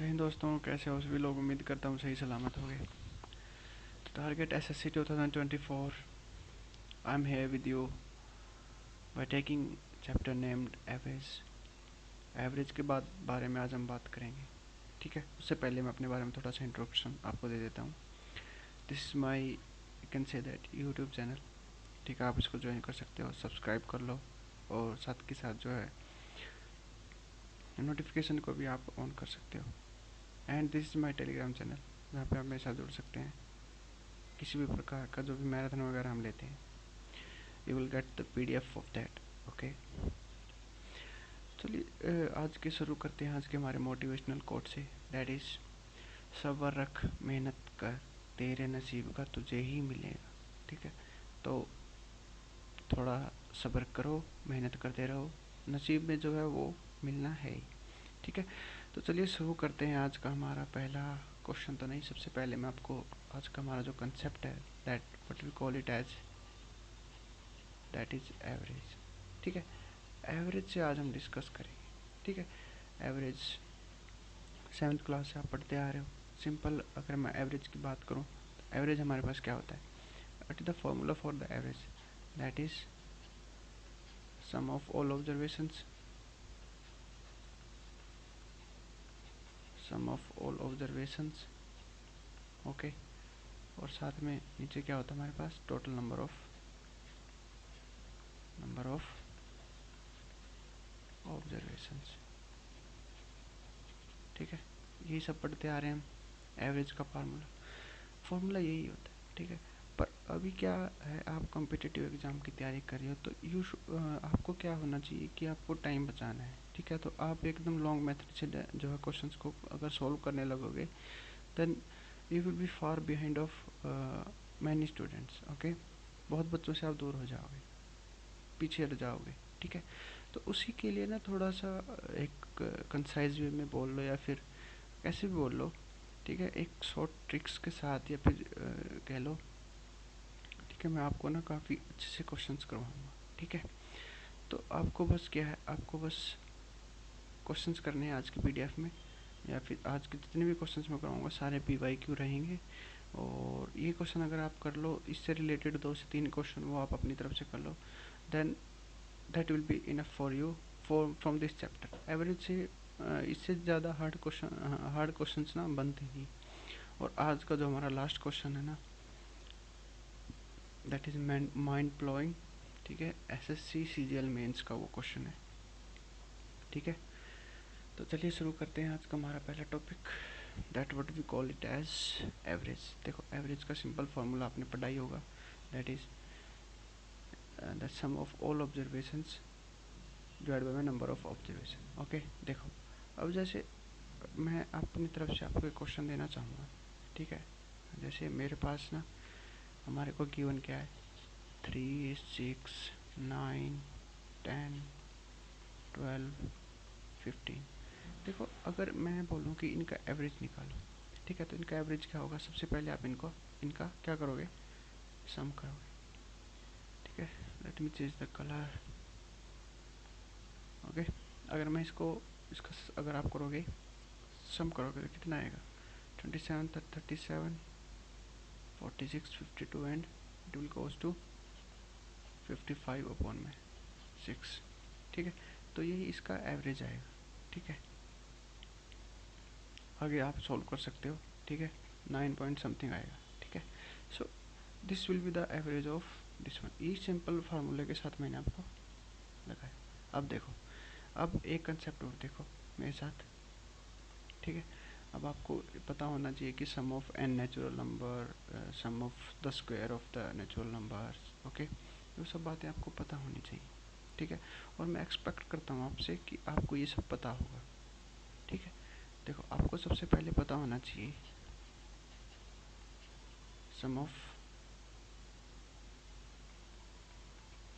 जय हिंद दोस्तों, कैसे हो सभी लोग। उम्मीद करता हूँ सही सलामत होंगे। तो target SSC 2024, I am here with you by taking chapter named average. Average के बाद बारे में आज हम बात करेंगे। ठीक है, उससे पहले मैं अपने बारे में थोड़ा सा इंट्रोडक्शन आपको दे देता हूँ। This is my, you can say that, YouTube channel. ठीक है, आप इसको ज्वाइन कर सकते हो, सब्सक्राइब कर लो और साथ के साथ जो है नोटिफिकेशन को भी आप ऑन कर सकते हो। And this is my Telegram channel, जहाँ पे आप मेरे साथ जुड़ सकते हैं। किसी भी प्रकार का जो भी मैराथन वगैरह हम लेते हैं, you will get the PDF of that. Okay, चलिए आज के शुरू करते हैं आज के हमारे मोटिवेशनल कोट से। दैट इज़, सब्र रख, मेहनत कर, तेरे नसीब का तुझे ही मिलेगा। ठीक है, तो थोड़ा सब्र करो, मेहनत करते रहो, नसीब में जो है वो मिलना है ही। ठीक है, तो चलिए शुरू करते हैं आज का हमारा पहला क्वेश्चन। तो नहीं, सबसे पहले मैं आपको आज का हमारा जो कंसेप्ट है, that what we call it as, that is average. ठीक है, एवरेज से आज हम डिस्कस करेंगे। ठीक है, एवरेज 7th क्लास से आप पढ़ते आ रहे हो। सिंपल, अगर मैं एवरेज की बात करूँ तो एवरेज हमारे पास क्या होता है? What is the formula for the average? That is sum of all observations, sum of all observations. Okay, और साथ में नीचे क्या होता है हमारे पास? Total number of observations. ठीक है, यही सब पढ़ते आ रहे हैं हम। एवरेज का फार्मूला यही होता है। ठीक है, पर अभी क्या है, आप कॉम्पिटिटिव एग्ज़ाम की तैयारी कर रहे हो तो आपको क्या होना चाहिए कि आपको टाइम बचाना है। ठीक है, तो आप एकदम लॉन्ग मेथड से जो है क्वेश्चंस को अगर सॉल्व करने लगोगे, then you will be far behind of many students. Okay, बहुत बच्चों से आप दूर हो जाओगे, पीछे हट जाओगे। ठीक है, तो उसी के लिए ना थोड़ा सा एक कंसाइज वे में बोल लो या फिर कैसे भी बोल लो। ठीक है, एक शॉर्ट ट्रिक्स के साथ या फिर कह लो। ठीक है, मैं आपको ना काफ़ी अच्छे से क्वेश्चंस करवाऊंगा। ठीक है, तो आपको बस क्या है, आपको बस क्वेश्चंस करने हैं आज की PDF में, या फिर आज के जितने भी क्वेश्चंस मैं कराऊंगा सारे PYQ रहेंगे। और ये क्वेश्चन अगर आप कर लो, इससे रिलेटेड 2 से 3 क्वेश्चन वो आप अपनी तरफ से कर लो, then that will be enough for you for from this chapter. Average से इससे ज़्यादा हार्ड क्वेश्चंस ना बनते नहीं। और आज का जो हमारा लास्ट क्वेश्चन है ना, दैट इज़ माइंड ब्लोइंग। ठीक है, SSC CGL मेंस का वो क्वेश्चन है। ठीक है, तो चलिए शुरू करते हैं आज का हमारा पहला topic, that what we call it as average. देखो, एवरेज का सिंपल फार्मूला आपने पढ़ा ही होगा, that is the sum of all observations divide by number of observation. Okay, देखो अब जैसे मैं अपनी तरफ से आपको एक क्वेश्चन देना चाहूँगा। ठीक है, जैसे मेरे पास ना हमारे को गिवन क्या है, 3, 6, 9, 10, 12, 15। देखो, अगर मैं बोलूँ कि इनका एवरेज निकालो, ठीक है, तो इनका एवरेज क्या होगा? सबसे पहले आप इनका क्या करोगे? सम करोगे। ठीक है, let me change the colour. Okay, अगर मैं इसका अगर आप करोगे, सम करोगे तो कितना आएगा? 27, 37, 46, 52 and it will goes to 55 upon में 6। ठीक है, तो यही इसका एवरेज आएगा। ठीक है, आगे आप सॉल्व कर सकते हो। ठीक है, 9 पॉइंट समथिंग आएगा। ठीक है, so this will be the average of this one. ये सिंपल फार्मूले के साथ मैंने आपको लगाया। अब देखो, अब एक कंसेप्ट और देखो मेरे साथ। ठीक है, अब आपको पता होना चाहिए कि sum of n natural number, sum of the square of the natural numbers. Okay, ये सब बातें आपको पता होनी चाहिए। ठीक है, और मैं एक्सपेक्ट करता हूँ आपसे कि आपको ये सब पता होगा। ठीक है, देखो आपको सबसे पहले पता होना चाहिए sum of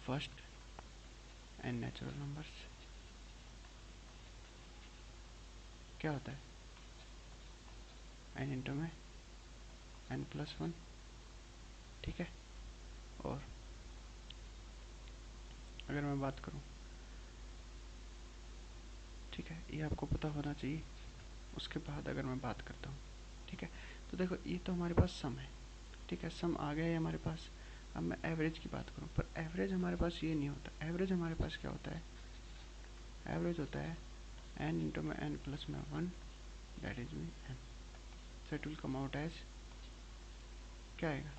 first n natural numbers क्या होता है? n इंटू में n+1। ठीक है, और अगर मैं बात करूँ, ठीक है, ये आपको पता होना चाहिए। उसके बाद अगर मैं बात करता हूँ, ठीक है, तो देखो ये तो हमारे पास सम है, ठीक है, सम आ गया है हमारे पास। अब मैं एवरेज की बात करूँ, पर एवरेज हमारे पास ये नहीं होता। एवरेज हमारे पास क्या होता है? एवरेज होता है एन इंटू में एन प्लस में one, that is mean, so it will come out as क्या आएगा?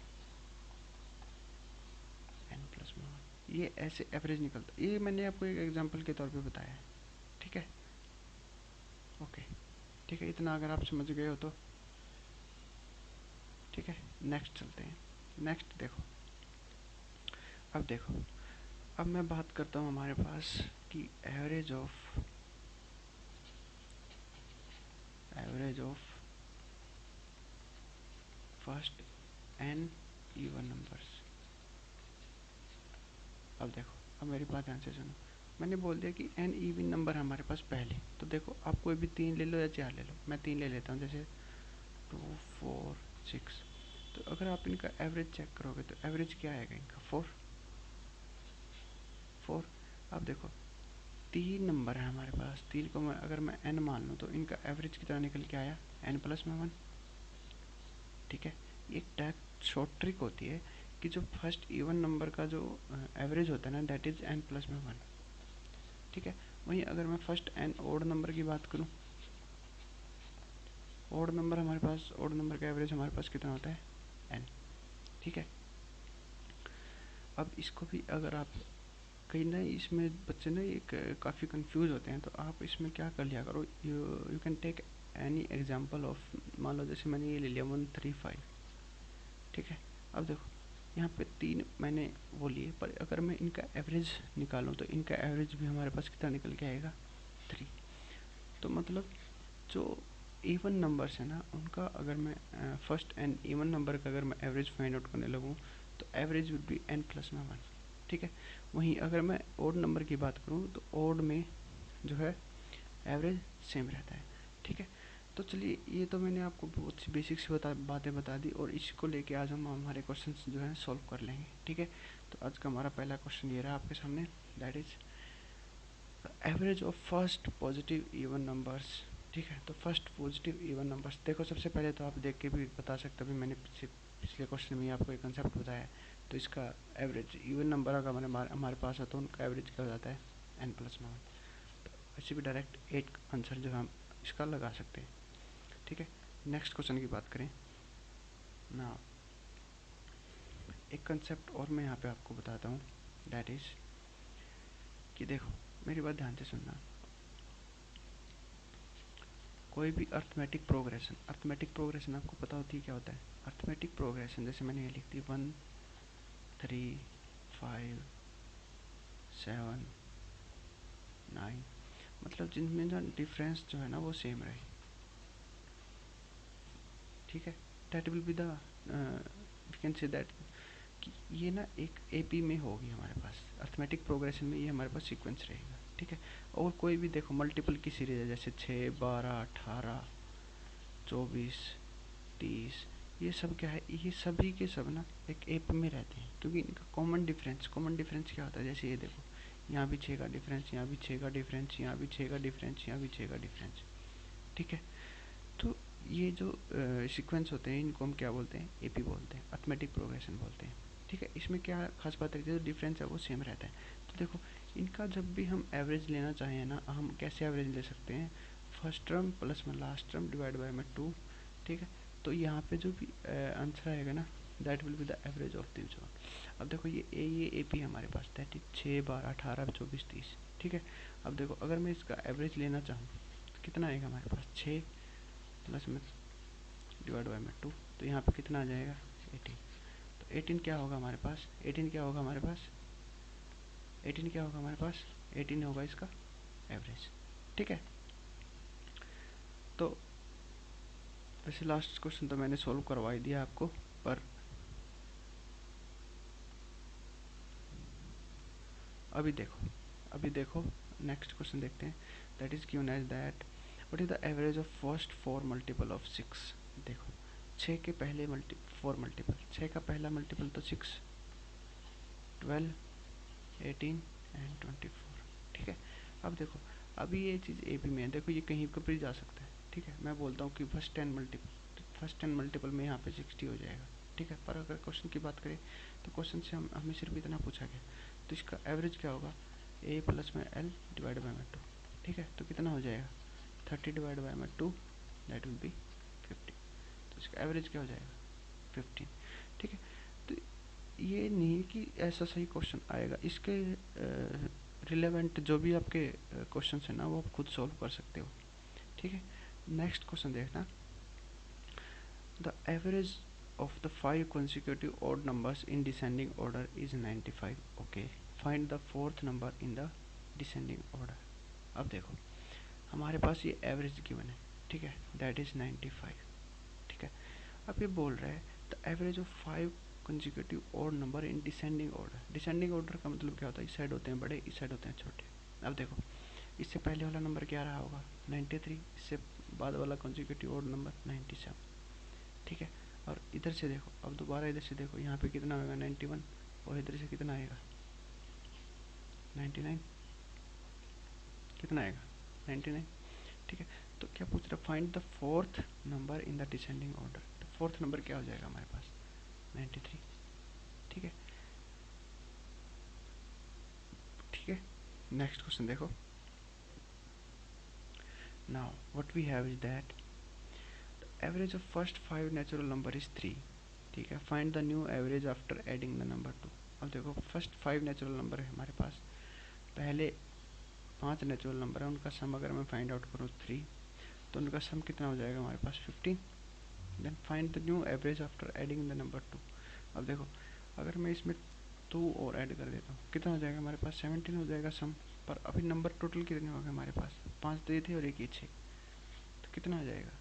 एन प्लस में वन। ये ऐसे एवरेज निकलता है। ये मैंने आपको एक एग्जांपल के तौर पे बताया है, ठीक है, ओके, ठीक है, इतना अगर आप समझ गए हो तो ठीक है। नेक्स्ट चलते हैं। नेक्स्ट देखो, अब देखो, अब मैं बात करता हूँ हमारे पास कि average of first n even numbers. अब देखो, अब मेरी बात ध्यान से सुनो। मैंने बोल दिया कि एन इवन नंबर हमारे पास पहले, तो देखो आप कोई भी 3 ले लो या 4 ले लो, मैं 3 ले लेता हूँ, जैसे 2 4 6। तो अगर आप इनका एवरेज चेक करोगे तो एवरेज क्या आएगा इनका? 4। अब देखो 3 नंबर है हमारे पास, 3 को मैं अगर मैं एन मान लूँ तो इनका एवरेज कितना निकल के आया? एन प्लस में वन, ठीक है। ये एक शॉर्ट ट्रिक होती है कि जो फर्स्ट इवन नंबर का जो एवरेज होता है ना, दैट इज एन प्लस में वन, ठीक है। वहीं अगर मैं फर्स्ट एन ओड नंबर की बात करूं, ओड नंबर हमारे पास, ओड नंबर का एवरेज हमारे पास कितना होता है? एन, ठीक है। अब इसको भी अगर आप कहीं ना, इसमें बच्चे ना एक काफ़ी कंफ्यूज होते हैं, तो आप इसमें क्या कर लिया करो, you can take any example of, मान लो जैसे मैंने ये ले लिया 135, ठीक है। अब देखो यहाँ पे 3 मैंने वो लिए, पर अगर मैं इनका एवरेज निकालूं तो इनका एवरेज भी हमारे पास कितना निकल के आएगा? 3। तो मतलब जो इवन नंबर्स है ना, उनका अगर मैं फर्स्ट एन इवन नंबर का अगर मैं एवरेज फाइंड आउट करने लगूँ तो average would be n plus में वन, ठीक है। वहीं अगर मैं ओड नंबर की बात करूँ तो ओड में जो है एवरेज सेम रहता है, ठीक है। तो चलिए, ये तो मैंने आपको बहुत सी बेसिक सी बातें बता दी, और इसको लेके आज हम हमारे क्वेश्चंस जो हैं सॉल्व कर लेंगे, ठीक है। तो आज का हमारा पहला क्वेश्चन ये रहा आपके सामने, that is average of first positive even numbers, ठीक है। तो फर्स्ट पॉजिटिव इवन नंबर्स, देखो सबसे पहले तो आप देख के भी बता सकते हो, अभी मैंने पिछले क्वेश्चन में आपको एक कंसेप्ट बताया है। तो इसका एवरेज इवन नंबर अगर हमारे पास है तो उनका एवरेज क्या हो जाता है? एन प्लस में वन। तो ऐसे भी डायरेक्ट 8 आंसर जो हम इसका लगा सकते हैं, ठीक है। नेक्स्ट क्वेश्चन की बात करें ना, एक कंसेप्ट और मैं यहाँ पे आपको बताता हूँ, दैट इज कि देखो मेरी बात ध्यान से सुनना। कोई भी अर्थमेटिक प्रोग्रेशन आपको पता होती है क्या होता है? अर्थमेटिक प्रोग्रेशन जैसे मैंने ये लिख दी 1 3 5 7 9, मतलब जिनमें ना डिफरेंस जो है ना वो सेम रहे, ठीक है। That will be the, we can say that कि ये ना एक एपी में होगी हमारे पास, अर्थमेटिक प्रोग्रेशन में ये हमारे पास सीक्वेंस रहेगा, ठीक है। और कोई भी देखो मल्टीपल की सीरीज है, जैसे 6 12 18 24 30, ये सब क्या है? ये सभी के सब ना एक एप में रहते हैं, क्योंकि इनका कॉमन डिफरेंस क्या होता है? जैसे ये देखो, यहाँ भी 6 का डिफरेंस, यहाँ भी 6 का डिफरेंस, यहाँ भी 6 का डिफरेंस, यहाँ भी 6 का डिफरेंस, ठीक है। तो ये जो सीक्वेंस होते हैं इनको हम क्या बोलते हैं? एपी बोलते हैं, अर्थमेटिक प्रोग्रेशन बोलते हैं, ठीक है। इसमें क्या खास बात है, जो डिफरेंस है वो सेम रहता है। तो देखो इनका जब भी हम एवरेज लेना चाहें ना, हम कैसे एवरेज ले सकते हैं? फर्स्ट टर्म प्लस में लास्ट टर्म डिवाइड बाय में 2, ठीक है। तो यहाँ पे जो भी आंसर आएगा ना, that will be the average of this one. अब देखो ये ए पी हमारे पास, दैट इज 6 12 18 24 30, ठीक है। अब देखो अगर मैं इसका एवरेज लेना चाहूँ तो कितना आएगा हमारे पास? 6 प्लस में डिवाइड बाय में 2, तो यहाँ पे कितना आ जाएगा? 18। तो 18 क्या होगा हमारे पास? 18 क्या होगा हमारे पास? 18 क्या होगा हमारे पास? 18 होगा इसका एवरेज, ठीक है। तो वैसे लास्ट क्वेश्चन तो मैंने सॉल्व करवा ही दिया आपको, पर अभी देखो नेक्स्ट क्वेश्चन देखते हैं, that is given as that what is the average of first 4 multiple of 6। देखो 6 के पहले 4 मल्टीपल, 6 का पहला मल्टीपल तो 6, 12 18 एंड 24, ठीक है। अब देखो अभी ये चीज़ ए पी में है, देखो ये कहीं पर भी जा सकता है, ठीक है, मैं बोलता हूँ कि फर्स्ट 10 मल्टीपल में यहाँ पे 60 हो जाएगा। ठीक है, पर अगर क्वेश्चन की बात करें तो क्वेश्चन से हमें सिर्फ इतना पूछा गया, तो इसका एवरेज क्या होगा, ए प्लस में एल डिवाइड बाई में 2। ठीक है, तो कितना हो जाएगा, 30 डिवाइड बाई में 2, दैट विल बी 50। तो इसका एवरेज क्या हो जाएगा, 15। ठीक है, तो ये नहीं कि ऐसा सही क्वेश्चन आएगा, इसके रिलेवेंट जो भी आपके क्वेश्चन है ना, वो आप खुद सॉल्व कर सकते हो। ठीक है, नेक्स्ट क्वेश्चन देखना, the average of the 5 consecutive odd numbers in descending order is 95. Okay, find the fourth number in the descending order. अब देखो हमारे पास ये एवरेज गिवन है, ठीक है, दैट इज 95। ठीक है, अब ये बोल रहा है the average of 5 consecutive odd number in descending order। Descending order का मतलब क्या होता है, इस साइड होते हैं बड़े, इस साइड होते हैं छोटे। अब देखो इससे पहले वाला नंबर क्या रहा होगा, 93, इससे बाद वाला consecutive odd नंबर 97। ठीक है, और इधर से देखो, अब दोबारा इधर से देखो, यहाँ पे कितना होगा 91, और इधर से कितना आएगा 99, कितना आएगा 99। ठीक है, तो क्या पूछ रहा, find the fourth number in the descending order. तो फोर्थ नंबर क्या हो जाएगा हमारे पास 93। ठीक है, ठीक है, नेक्स्ट क्वेश्चन देखो, now what we have is that average of first 5 natural number is 3। ठीक है, find the new average after adding the number 2। अब देखो फर्स्ट 5 नेचुरल नंबर है हमारे पास, पहले 5 नेचुरल नंबर है, उनका सम अगर मैं फाइंड आउट करूँ 3, तो उनका सम कितना हो जाएगा हमारे पास 15। Then find the new average after adding the number 2। अब देखो अगर मैं इसमें 2 और ऐड कर देता हूँ, कितना हो जाएगा हमारे पास 17 हो जाएगा सम। पर अभी नंबर टोटल कितने हो गए हमारे पास, 5 तो ये थे और एक ही 6, तो कितना हो जाएगा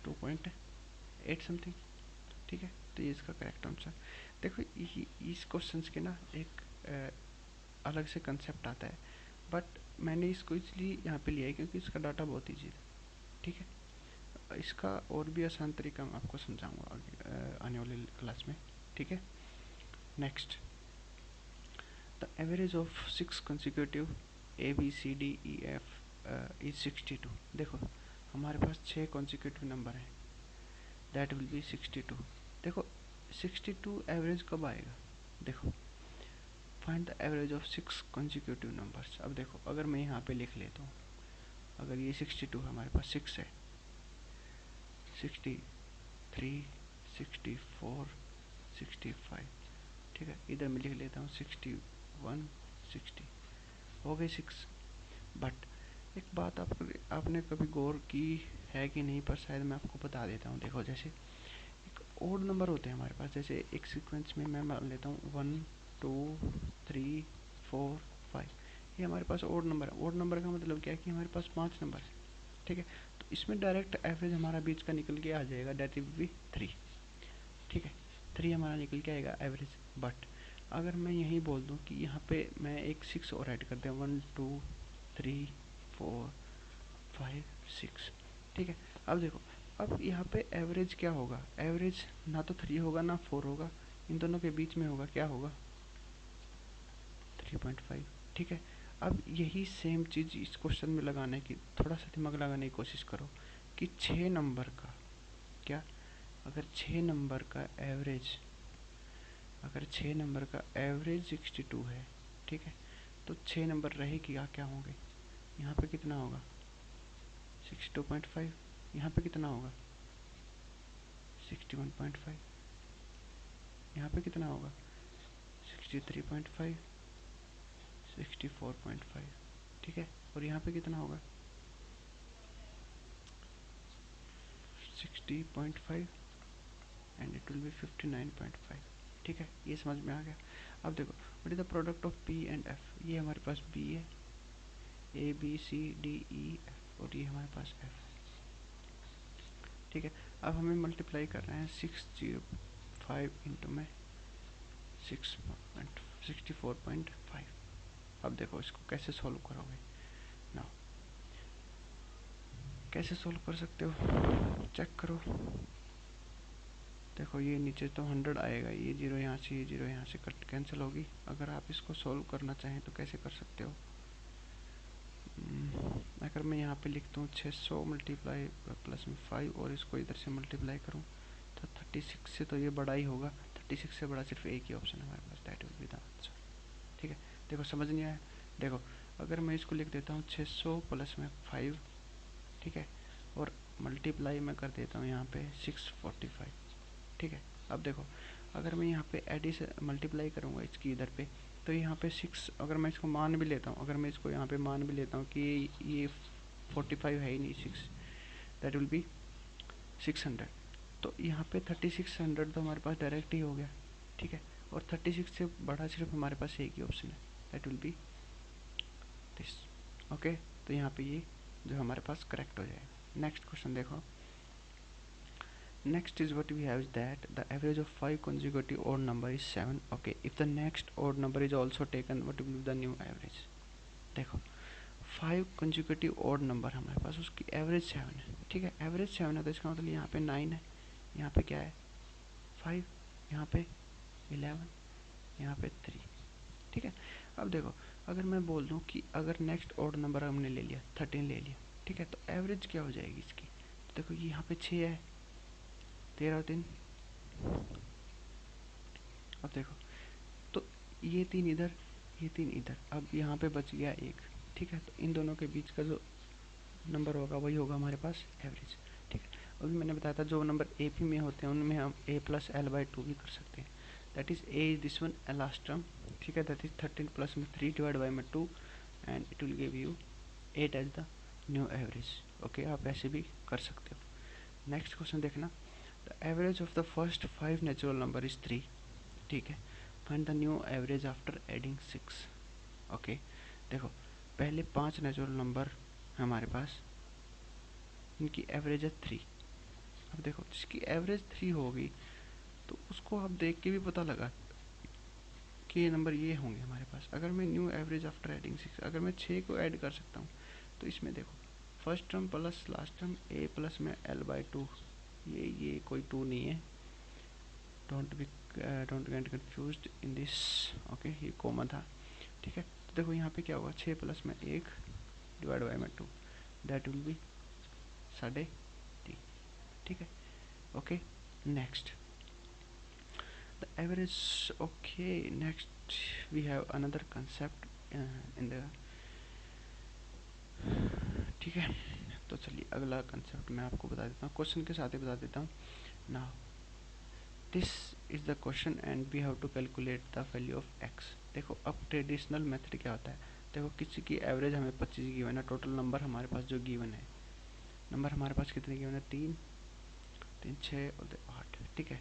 2.8 समथिंग। ठीक है, तो ये इसका करेक्ट आंसर। देखो इस क्वेश्चन के ना एक अलग से कंसेप्ट आता है, बट मैंने इसको इसलिए यहाँ पे लिया है क्योंकि इसका डाटा बहुत ईजी था। ठीक है, इसका और भी आसान तरीका मैं आपको समझाऊंगा आगे आने वाले क्लास में। ठीक है, next, the average of 6 consecutive A B C D E F is 62। देखो हमारे पास 6 कॉन्सिक्यूटिव नंबर हैं, दैट विल बी 62। देखो 62 एवरेज कब आएगा, देखो find the average of 6 consecutive numbers. अब देखो अगर मैं यहाँ पे लिख लेता हूँ, अगर ये 62 हमारे पास 6 है, 63, 64, 65। ठीक है, इधर मैं लिख लेता हूँ 61, 60, हो गए 6। बट एक बात आपने कभी गौर की है कि नहीं, पर शायद मैं आपको बता देता हूँ। देखो जैसे एक ओड नंबर होते हैं हमारे पास, जैसे एक सीक्वेंस में मैं मान लेता हूँ 1 2 3 4 5, ये हमारे पास ओड नंबर है। ओड नंबर का मतलब क्या है कि हमारे पास 5 नंबर है। ठीक है, तो इसमें डायरेक्ट एवरेज हमारा बीच का निकल के आ जाएगा, दैट विल बी 3। ठीक है, 3 हमारा निकल के आएगा एवरेज। बट अगर मैं यही बोल दूँ कि यहाँ पे मैं एक 6 और ऐड कर दें, 1 2 3 4 5 6। ठीक है, अब देखो अब यहाँ पे एवरेज क्या होगा, एवरेज ना तो 3 होगा ना 4 होगा, इन दोनों के बीच में होगा, क्या होगा 3.5। ठीक है, अब यही सेम चीज़ इस क्वेश्चन में लगाने की, थोड़ा सा दिमाग लगाने की कोशिश करो कि 6 नंबर का क्या, अगर 6 नंबर का एवरेज, अगर 6 नंबर का एवरेज 62 है, ठीक है, तो 6 नंबर रहेगी क्या होंगे, यहाँ पे कितना होगा 62.5, यहाँ पे कितना होगा 61.5, यहाँ पे कितना होगा 63.5, 64.5। ठीक है, और यहाँ पे कितना होगा 60.5 एंड इट विल बी 59.5। ठीक है, ये समझ में आ गया। अब देखो what is the product of P and F, ये हमारे पास बी है, A B C D E F, और ये हमारे पास एफ है। ठीक है, अब हमें मल्टीप्लाई कर रहे हैं 605 इंटू में 64.5। अब देखो इसको कैसे सॉल्व करोगे ना, कैसे सॉल्व कर सकते हो, चेक करो। देखो ये नीचे तो 100 आएगा, ये जीरो यहाँ से, ये जीरो यहाँ से कट कैंसिल होगी। अगर आप इसको सॉल्व करना चाहें तो कैसे कर सकते हो, अगर अगर मैं यहाँ पे लिखता हूँ 600 मल्टीप्लाई प्लस में 5 और इसको इधर से मल्टीप्लाई करूँ तो 36 से तो ये बड़ा ही होगा। 36 से बड़ा सिर्फ एक ही ऑप्शन है हमारे पास, that will be the answer. ठीक है, देखो समझ नहीं आया। देखो अगर मैं इसको लिख देता हूँ 600 प्लस में 5, ठीक है, और मल्टीप्लाई मैं कर देता हूँ यहाँ पे 645। ठीक है, अब देखो अगर मैं यहाँ पे एडिशन मल्टीप्लाई करूँगा इसकी इधर पे, तो यहाँ पे 6, अगर मैं इसको मान भी लेता हूँ, अगर मैं इसको यहाँ पे मान भी लेता हूँ कि ये 45 है ही नहीं, 6, दैट विल बी 600। तो यहाँ पे 3600 तो हमारे पास डायरेक्ट ही हो गया। ठीक है, और 36 से बड़ा सिर्फ हमारे पास एक ही ऑप्शन है, that will B this. Okay, तो यहाँ पे ये जो हमारे पास करेक्ट हो जाएगा। नेक्स्ट क्वेश्चन देखो। Next is what we have is that the average of 5 consecutive odd number is 7. Okay, if the next odd number is also taken, what will be the new average? देखो 5 consecutive odd number हमारे पास, उसकी average 7 है। ठीक है, average 7 है तो इसका मतलब यहाँ पे 9 है, यहाँ पे क्या है 5, यहाँ पे 11, यहाँ पे 3। ठीक है, अब देखो अगर मैं बोल दूँ कि अगर नेक्स्ट ऑड नंबर हमने ले लिया 13 ले लिया, ठीक है, तो एवरेज क्या हो जाएगी इसकी। तो देखो ये यहाँ पे 6 है, 13 3, अब देखो तो ये 3 इधर, ये 3 इधर, अब यहाँ पे बच गया 1। ठीक है, तो इन दोनों के बीच का जो नंबर होगा वही होगा हमारे पास एवरेज। ठीक है, अभी मैंने बताया था जो नंबर ए पी में होते हैं उनमें हम a प्लस एल बाई 2 भी कर सकते हैं, that is a is this one last term. ठीक है, दैट इज 13 प्लस में 3 डिवाइड बाई में 2 and it will give you 8 as the new average. Okay, आप ऐसे भी कर सकते हो। नेक्स्ट क्वेश्चन देखना, the average of the first 5 natural number is 3। ठीक है, find the new average after adding 6। Okay, देखो पहले 5 नेचुरल नंबर हमारे पास, इनकी एवरेज है 3। अब देखो जिसकी एवरेज 3 होगी तो उसको आप देख के भी पता लगा कि ये नंबर ये होंगे हमारे पास। अगर मैं न्यू एवरेज आफ्टर एडिंग 6, अगर मैं 6 को ऐड कर सकता हूँ तो इसमें देखो first term plus last term A plus में एल बाई 2, ये कोई 2 नहीं है, don't get confused in this. Okay, ये कॉमन था। ठीक है, तो देखो यहाँ पे क्या होगा 6 प्लस में 1 डिवाइड बाई में 2, दैट विल बी 3.5। ठीक है, okay. Next the average, okay, next we have another concept in the, ठीक है, तो चलिए अगला कंसेप्ट मैं आपको बता देता हूँ, क्वेश्चन के साथ ही बता देता हूँ। Now this is the question and we have to calculate the value of x. देखो अब ट्रेडिशनल मेथड क्या होता है, देखो किसी की एवरेज हमें 25 गिवन है, टोटल नंबर हमारे पास जो गिवन है, नंबर हमारे पास कितने गिवन है 3 3 6 और 8। ठीक है,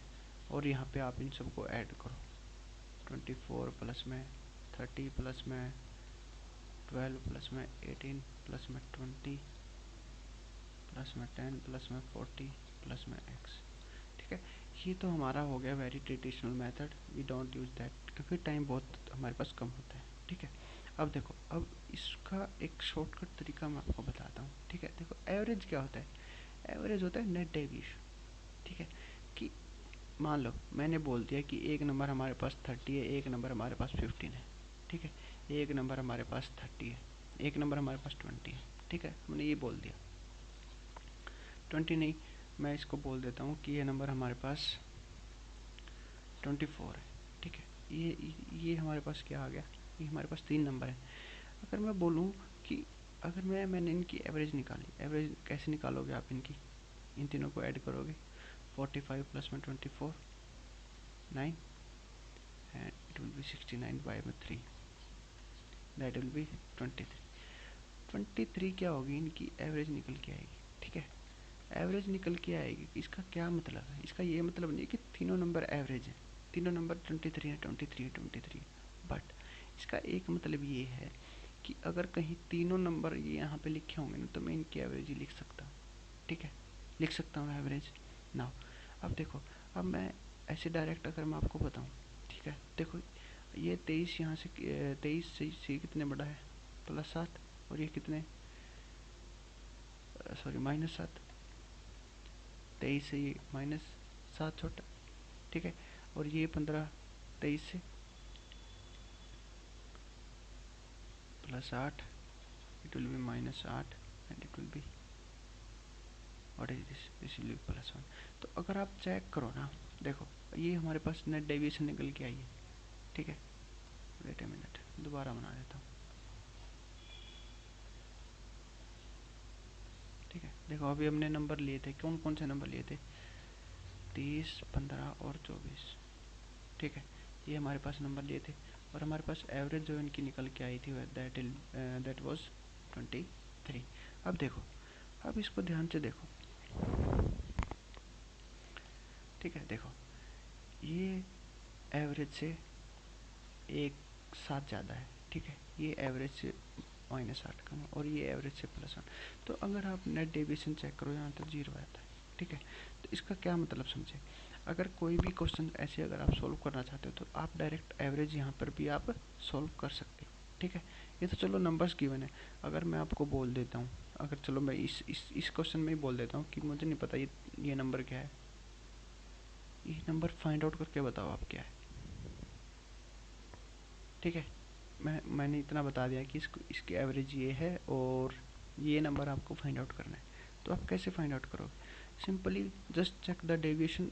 और यहाँ पे आप इन सबको ऐड करो, 24 प्लस में 30 प्लस में 12 प्लस में 18 प्लस में 20 प्लस में 10 प्लस में 40 प्लस में एक्स। ठीक है, ये तो हमारा हो गया very traditional method, we don't use that क्योंकि टाइम बहुत हमारे पास कम होता है। ठीक है, अब देखो अब इसका एक शॉर्टकट तरीका मैं आपको बताता हूँ। ठीक है, देखो एवरेज क्या होता है, एवरेज होता है नेट डेविएशन। ठीक है, कि मान लो मैंने बोल दिया कि एक नंबर हमारे पास 30 है, एक नंबर हमारे पास 15 है। ठीक है, एक नंबर हमारे पास 30 है, एक नंबर हमारे पास 20 है। ठीक है, हमने ये बोल दिया 20 नहीं, मैं इसको बोल देता हूँ कि ये नंबर हमारे पास 24 है। ठीक है, ये हमारे पास क्या आ गया, ये हमारे पास 3 नंबर है। अगर मैं बोलूँ कि अगर मैंने इनकी एवरेज निकाली, एवरेज कैसे निकालोगे आप इनकी, इन तीनों को ऐड करोगे, 45 प्लस में 24 9 and it will be 69 by 3, that will be 23। 23 क्या होगी, इनकी एवरेज निकल के आएगी। ठीक है, एवरेज निकल के आएगी, इसका क्या मतलब है, इसका ये मतलब नहीं कि तीनों नंबर एवरेज हैं, तीनों नंबर 23 है 23 है 23 है, बट इसका एक मतलब ये है कि अगर कहीं तीनों नंबर ये यहाँ पे लिखे होंगे ना तो मैं इनकी एवरेज ही लिख सकता हूँ। ठीक है, लिख सकता हूँ एवरेज। नाउ अब देखो, अब मैं ऐसे डायरेक्ट अगर मैं आपको बताऊँ, ठीक है, देखो ये 23 यहाँ से 23 से कितने बड़ा है +7, और ये कितने सॉरी -7, 23 से ये -7 छोटा। ठीक है, और ये 15 23 से +8, it will be -8। And it will be what is this will be +1। तो अगर आप चेक करो ना, देखो ये हमारे पास नेट डेविएशन निकल के आई है, ठीक है। वेट ए मिनट, दोबारा बना देता हूँ, ठीक है। देखो अभी हमने नंबर लिए थे, कौन कौन से नंबर लिए थे, 30, 15 और 24, ठीक है। ये हमारे पास नंबर लिए थे और हमारे पास एवरेज जो इनकी निकल के आई थी दैट वाज 23। अब देखो, अब इसको ध्यान से देखो, ठीक है। देखो ये एवरेज से एक सात ज़्यादा है, ठीक है। ये एवरेज से -8 कम है और ये एवरेज से +1। तो अगर आप नेट डेविएशन चेक करो, यहाँ तो 0 आता है, ठीक है। तो इसका क्या मतलब समझे, अगर कोई भी क्वेश्चन ऐसे अगर आप सोल्व करना चाहते हो तो आप डायरेक्ट एवरेज यहाँ पर भी आप सोल्व कर सकते हो, ठीक है। ये तो चलो नंबर्स गिवन है। अगर मैं आपको बोल देता हूँ, अगर चलो मैं इस क्वेश्चन में ही बोल देता हूँ कि मुझे नहीं पता ये नंबर क्या है, ये नंबर फाइंड आउट करके बताओ आप क्या है, ठीक है। मैंने इतना बता दिया कि इसकी एवरेज ये है और ये नंबर आपको फाइंड आउट करना है। तो आप कैसे फाइंड आउट करोगे, simply just check the deviation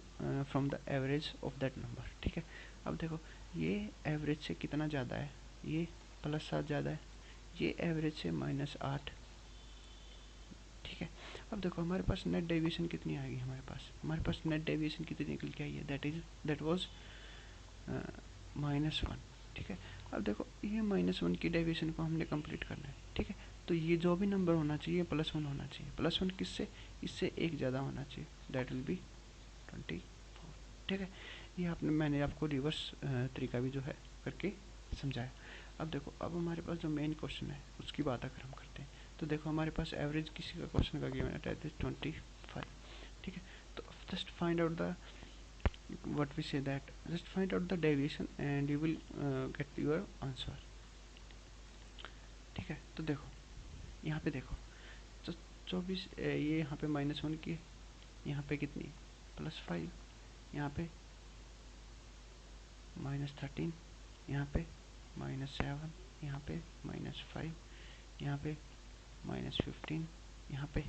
from the average of that number, ठीक है। अब देखो ये एवरेज से कितना ज़्यादा है, ये +7 ज़्यादा है, ये एवरेज से -8, ठीक है। अब देखो हमारे पास नेट डेविएशन कितनी आएगी, हमारे पास नेट डेविएशन कितनी निकल के आई है, दैट वाज -1, ठीक है। अब देखो ये -1 की डेविएशन को हमने कंप्लीट करना है, ठीक है। तो ये जो भी नंबर होना चाहिए +1 होना चाहिए, +1 किससे, इससे एक ज़्यादा होना चाहिए, दैट विल बी 24, ठीक है। ये मैंने आपको रिवर्स तरीका भी जो है करके समझाया। अब देखो, अब हमारे पास जो मेन क्वेश्चन है उसकी बात अगर हम करते हैं तो देखो हमारे पास एवरेज किसी का क्वेश्चन का गिवन है, दैट इज 25, ठीक है। तो just find out the what we say that just find out the deviation and you will get your answer, ठीक है। तो देखो यहाँ पे देखो, तो 24 ये यहाँ पे -1 की, यहाँ पे कितनी, +5, यहाँ पे -13, यहाँ पे -7, यहाँ पे -5, यहाँ पे -15, यहाँ पे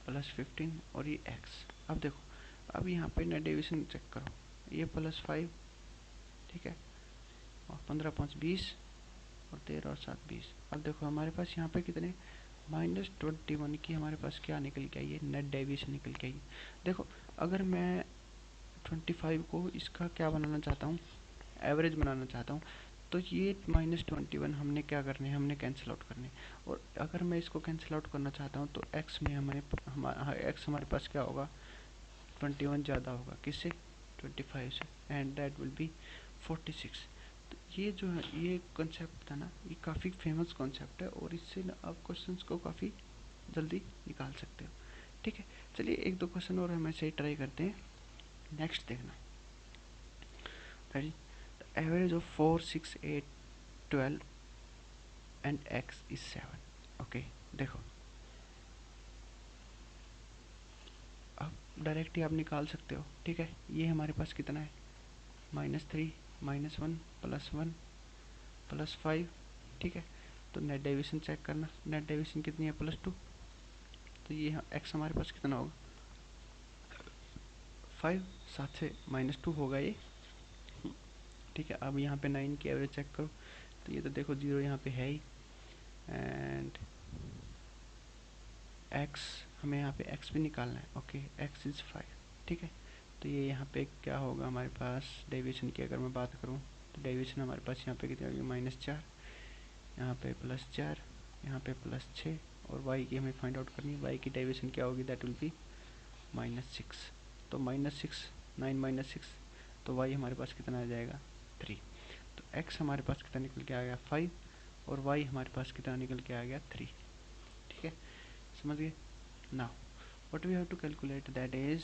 +15 और ये x। अब देखो, अब यहाँ पे ना डेविएशन चेक करो, ये +5, ठीक है, और 15 5 20 और 13 और 7 20। अब देखो हमारे पास यहाँ पे कितने, -21 की हमारे पास क्या निकल के आई है, नेट डेविएशन निकल के आई है। देखो अगर मैं 25 को इसका क्या बनाना चाहता हूँ, एवरेज बनाना चाहता हूँ, तो ये -21 हमने क्या करने हैं, हमने कैंसिल आउट करने। और अगर मैं इसको कैंसिल आउट करना चाहता हूँ तो एक्स में एक्स हमारे पास क्या होगा, 21 ज़्यादा होगा किससे, 25 से, एंड दैट विल बी 46। तो ये जो है ये कॉन्सेप्ट था ना, ये काफ़ी फेमस कॉन्सेप्ट है और इससे ना आप क्वेश्चंस को काफ़ी जल्दी निकाल सकते हो, ठीक है। चलिए एक दो क्वेश्चन और हम ऐसे ही ट्राई करते हैं। नेक्स्ट देखना, average of 4 6 8 12 and x is 7, okay. देखो अब डायरेक्ट ही आप निकाल सकते हो, ठीक है। ये हमारे पास कितना है, -3 -1 +1 +5, ठीक है। तो नेट डेविएशन चेक करना, नेट डेविएशन कितनी है, +2। तो ये x हमारे पास कितना होगा, 5, 7 से -2 होगा ये, ठीक है। अब यहाँ पे 9 की एवरेज चेक करो, तो ये तो देखो 0 यहाँ पे है ही, एंड x हमें यहाँ पे x भी निकालना है, ओके, x इज़ 5, ठीक है। तो ये यहाँ पे क्या होगा हमारे पास, डेविएशन की अगर मैं बात करूँ तो डेविएशन हमारे पास यहाँ पे कितनी होगी, -4, यहाँ पे +4, यहाँ पे +6, और y की हमें फाइंड आउट करनी है, y की डेविएशन क्या होगी, दैट विल बी -6। तो -6, 9 -6, तो y हमारे पास कितना आ जाएगा, 3। तो x हमारे पास कितना निकल के आ गया, 5, और y हमारे पास कितना निकल के आ गया, 3, ठीक है। समझ गए। Now what we have to calculate, that is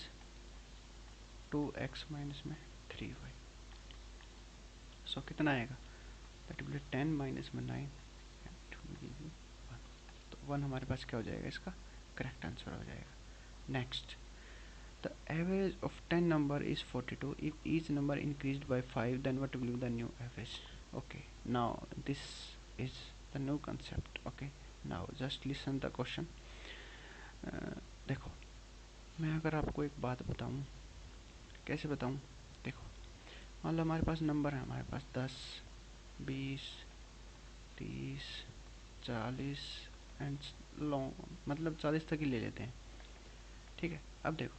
2x minus में 3y, सो कितना आएगा, दैट विल बी 10 माइनस में 9 एंड विल गिव यू 1। तो 1 हमारे पास क्या हो जाएगा, इसका करेक्ट आंसर हो जाएगा। Next, the average of 10 number is 42, if each number increased by 5 then what will be the new average, okay। now this is the new concept, okay। Now just listen the question. देखो, मैं अगर आपको एक बात बताऊं, कैसे बताऊं? देखो, मान लो हमारे पास नंबर है, हमारे पास 10, 20, 30, 40 एंड लॉन्ग, मतलब 40 तक ही ले लेते हैं। ठीक है, अब देखो,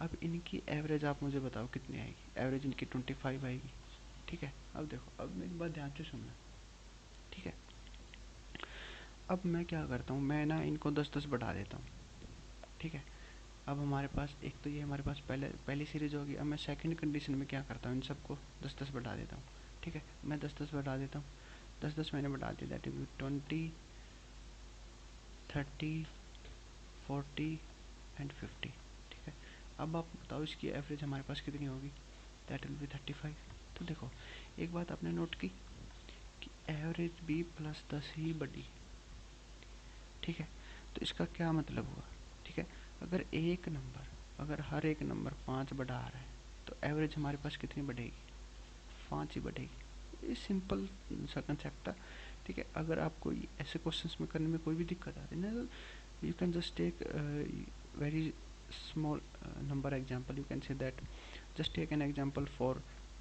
अब इनकी एवरेज आप मुझे बताओ कितनी आएगी? एवरेज इनकी 25 आएगी। ठीक है, अब देखो, अब मेरी बात ध्यान से सुनना। ठीक है, अब मैं क्या करता हूँ, मैं ना इनको 10-10 बढ़ा देता हूँ। ठीक है, अब हमारे पास एक तो ये हमारे पास पहली सीरीज होगी। अब मैं सेकंड कंडीशन में क्या करता हूँ, इन सबको 10-10 बढ़ा देता हूँ। ठीक है, मैं 10-10 बढ़ा देता हूँ, 10-10 मैंने बढ़ा दिया, दैट विल बी 20, 30, 40 एंड 50। ठीक है, अब आप बताओ इसकी एवरेज हमारे पास कितनी होगी? That will B 35। तो देखो, एक बात आपने नोट की कि एवरेज भी +10 ही बढ़ी। ठीक है, तो इसका क्या मतलब हुआ? ठीक है, अगर एक नंबर, अगर हर एक नंबर 5 बढ़ा रहा है तो एवरेज हमारे पास कितनी बढ़ेगी? 5 ही बढ़ेगी। ये सिंपल सा कंसेप्ट था। ठीक है, अगर आपको ऐसे क्वेश्चंस में करने में कोई भी दिक्कत आती है ना, you can just take very small number example. You can say that just take an example for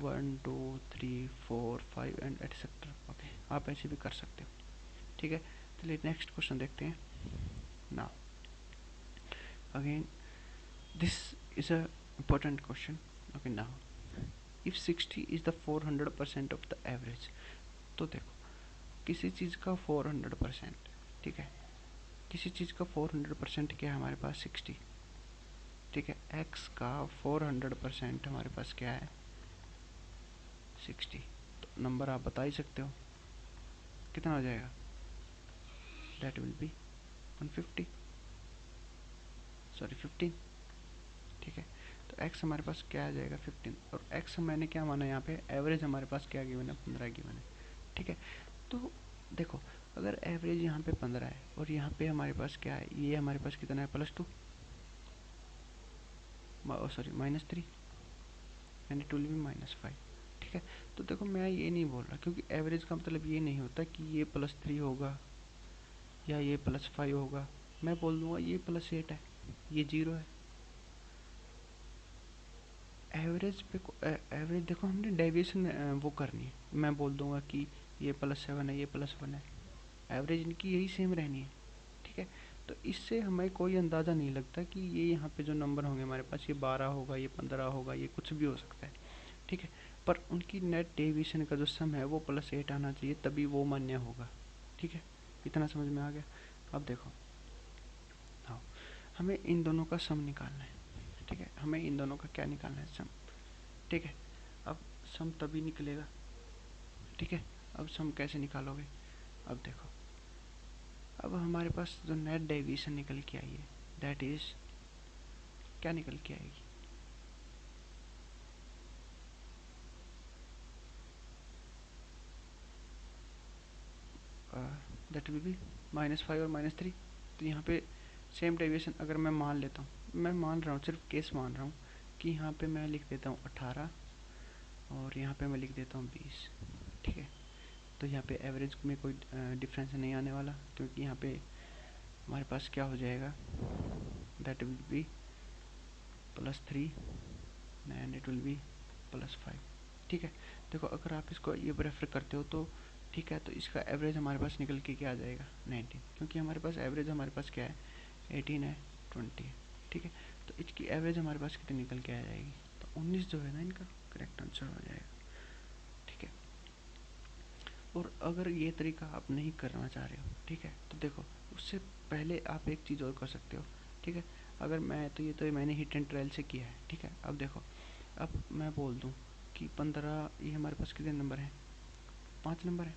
1 2 3 4 5 and etcetera. Okay, आप ऐसे भी कर सकते हो। ठीक है, चलिए नेक्स्ट क्वेश्चन देखते हैं। Now again this is a important question. Okay, now if 60 is the 400% of the average, तो देखो, किसी चीज़ का 400%, ठीक है, किसी चीज़ का 400% क्या है हमारे पास? 60। ठीक है, एक्स का 400% हमारे पास क्या है? 60। तो नंबर आप बता ही सकते हो कितना हो जाएगा? That will B 150, sorry 15। ठीक है, तो एक्स हमारे पास क्या आ जाएगा? 15। और एक्स मैंने क्या माना यहाँ पे? एवरेज हमारे पास क्या गिवन है? 15 गिवन है। ठीक है, तो देखो, अगर एवरेज यहाँ पे 15 है और यहाँ पे हमारे पास क्या है? ये हमारे पास कितना है? +2, sorry -3, and it will be -5। ठीक है, तो देखो, मैं ये नहीं बोल रहा, क्योंकि एवरेज का मतलब ये नहीं होता कि ये +3 होगा या ये +5 होगा। मैं बोल दूंगा ये +8 है, ये 0 है। एवरेज पे एवरेज देखो, हमने डेविएशन वो करनी है। मैं बोल दूंगा कि ये +7 है, ये +1 है, एवरेज इनकी यही सेम रहनी है। ठीक है, तो इससे हमें कोई अंदाज़ा नहीं लगता कि ये यहाँ पे जो नंबर होंगे हमारे पास, ये 12 होगा, ये 15 होगा, ये कुछ भी हो सकता है। ठीक है, पर उनकी नेट डेविएशन का जो सम है वो +8 आना चाहिए, तभी वो मान्य होगा। ठीक है, इतना समझ में आ गया? अब देखो, हाँ, हमें इन दोनों का सम निकालना है। ठीक है, हमें इन दोनों का क्या निकालना है? सम। ठीक है, अब सम तभी निकलेगा। ठीक है, अब सम कैसे निकालोगे? अब देखो, अब हमारे पास जो नेट डेविएशन निकल के आई है, दैट इज क्या निकल के आएगी? दैट विल बी -5 और -3। तो यहाँ पे सेम डेविएशन अगर मैं मान लेता हूँ, मैं मान रहा हूँ, सिर्फ केस मान रहा हूँ कि यहाँ पे मैं लिख देता हूँ 18 और यहाँ पे मैं लिख देता हूँ 20। ठीक है, तो यहाँ पे एवरेज में कोई डिफरेंस नहीं आने वाला, क्योंकि यहाँ पे हमारे पास क्या हो जाएगा? That will B +3 and it will be +5। ठीक है, देखो, अगर आप इसको ये प्रेफर करते हो तो ठीक है, तो इसका एवरेज हमारे पास निकल के क्या आ जाएगा? 19, क्योंकि हमारे पास एवरेज हमारे पास क्या है? 18 है, 20 है। ठीक है, तो इसकी एवरेज हमारे पास कितनी निकल के आ जाएगी? तो 19 जो है ना, इनका करेक्ट आंसर हो जाएगा। ठीक है, और अगर ये तरीका आप नहीं करना चाह रहे हो, ठीक है, तो देखो, उससे पहले आप एक चीज़ और कर सकते हो। ठीक है, अगर मैं तो ये तो मैंने हिट एंड ट्रायल से किया है। ठीक है, अब देखो, अब मैं बोल दूँ कि 15, ये हमारे पास कितने नंबर हैं? 5 नंबर हैं।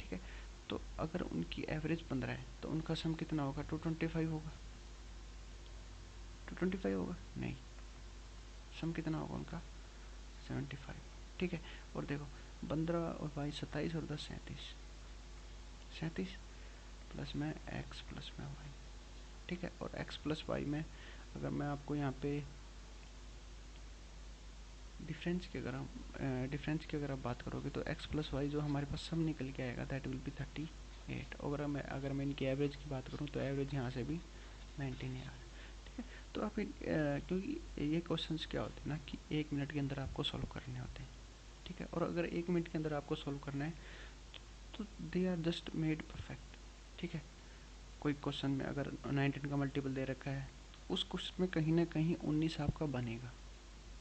ठीक है, तो अगर उनकी एवरेज 15 है तो उनका सम कितना होगा? 225 होगा। 225 होगा नहीं, सम कितना होगा उनका? 75। ठीक है, और देखो, 15 और 22 27 और 10 37, 37 प्लस में एक्स प्लस में वाई। ठीक है, और एक्स प्लस वाई में अगर मैं आपको यहाँ पे डिफरेंस की अगर आप बात करोगे तो एक्स प्लस वाई जो हमारे पास सम निकल के आएगा, दैट विल बी 38। अगर मैं इनकी एवरेज की बात करूँ तो एवरेज यहाँ से भी 19 है यार। ठीक है, तो आप क्योंकि ये क्वेश्चंस क्या होते हैं ना कि 1 मिनट के अंदर आपको सॉल्व करने होते हैं। ठीक है, और अगर 1 मिनट के अंदर आपको सॉल्व करना है तो they are just made perfect. ठीक है, कोई क्वेश्चन में अगर 19 का मल्टीपल दे रखा है, उस क्वेश्चन में कहीं ना कहीं 19 आपका बनेगा।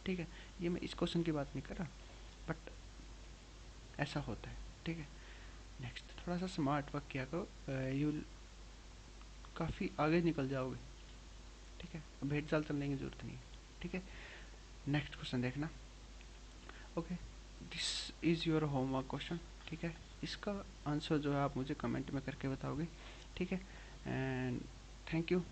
ठीक है, ये मैं इस क्वेश्चन की बात नहीं कर रहा, बट ऐसा होता है। ठीक है, नेक्स्ट थोड़ा सा स्मार्ट वर्क किया करो, यू काफ़ी आगे निकल जाओगे। ठीक है, भेड़ चाल चलने की जरूरत नहीं है। ठीक है, नेक्स्ट क्वेश्चन देखना। Okay, this is your homework question. ठीक है, इसका आंसर जो है आप मुझे कमेंट में करके बताओगे। ठीक है, एंड थैंक यू।